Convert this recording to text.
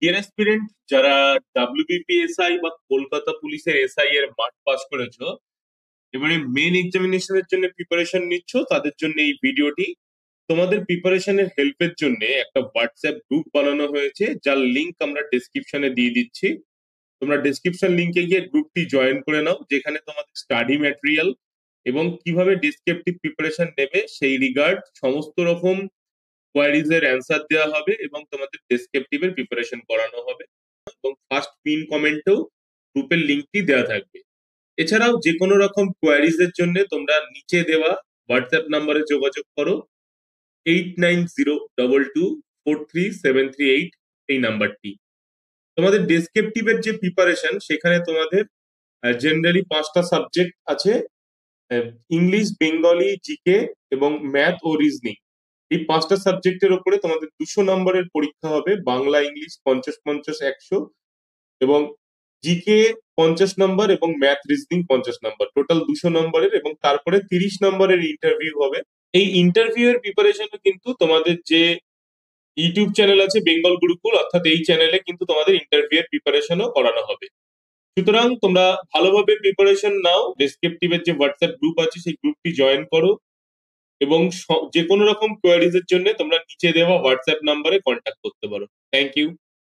Deer aspirant, যারা WBPSI বা কলকাতা পুলিশের এসআই এর মাঠ পাস করেছো, এবারে মেন এক্সামিনেশনের জন্য প্রিপারেশন নিচ্ছ, তাদের জন্য এই ভিডিওটি। তোমাদের প্রিপারেশনের হেল্পের জন্য একটা হোয়াটসঅ্যাপ গ্রুপ বানানো হয়েছে, যার লিংক আমরা ডেসক্রিপশনে দিয়ে দিচ্ছি। তোমরা ডেসক্রিপশন লিংকে গিয়ে গ্রুপটি জয়েন করে নাও, যেখানে তোমাদের স্টাডি ম্যাটেরিয়াল এবং কিভাবে ডেসক্রিপটিভ প্রিপারেশন নেবে সেই রিগার্ড সমস্ত রকম কোয়ারিজ এর অ্যান্সার দেওয়া হবে এবং তোমাদের ডেসক্রিপটিভ এর প্রিপারেশন করানো হবে। এবং ফার্স্ট পিন কমেন্টেও গ্রুপের লিংকটি দেওয়া থাকবে। এছাড়াও যে কোনো রকম কোয়ারিজ এর জন্য তোমরা নিচে দেওয়া হোয়াটসঅ্যাপ নাম্বারে যোগাযোগ করো, 8902243738, এই নাম্বারটি। তোমাদের ডেসক্রিপটিভের যে প্রিপারেশন, সেখানে তোমাদের জেনারেলি 5টা সাবজেক্ট আছে: ইংলিশ, বেঙ্গলি, জিকে এবং ম্যাথ ও রিজনিং। এই 5টা সাবজেক্টের উপরে তোমাদের 200 নম্বরের পরীক্ষা হবে। বাংলা ইংলিশ 50 50 100, এবং জিকে 50 নম্বর এবং ম্যাথ রিজনিং 50 নম্বর, টোটাল 200 নম্বরের। এবং তারপরে 30 নম্বরের ইন্টারভিউ হবে। এই ইন্টারভিউ এর প্রিপারেশন কিন্তু তোমাদের যে ইউটিউব চ্যানেল আছে বেঙ্গল গুরুকুল, অর্থাৎ এই চ্যানেলে কিন্তু তোমাদের ইন্টারভিউ এর প্রিপারেশনও করানো হবে। সুতরাং তোমরা ভালোভাবে প্রিপারেশন নাও, ডেসক্রিপটিভের যে হোয়াটসঅ্যাপ গ্রুপ আছে সেই গ্রুপটি জয়েন করো, এবং যে কোনো রকম কোয়ারিজ এর জন্য তোমরা নিচে দেওয়া হোয়াটসঅ্যাপ নাম্বারে কন্ট্যাক্ট করতে পারো। Thank you.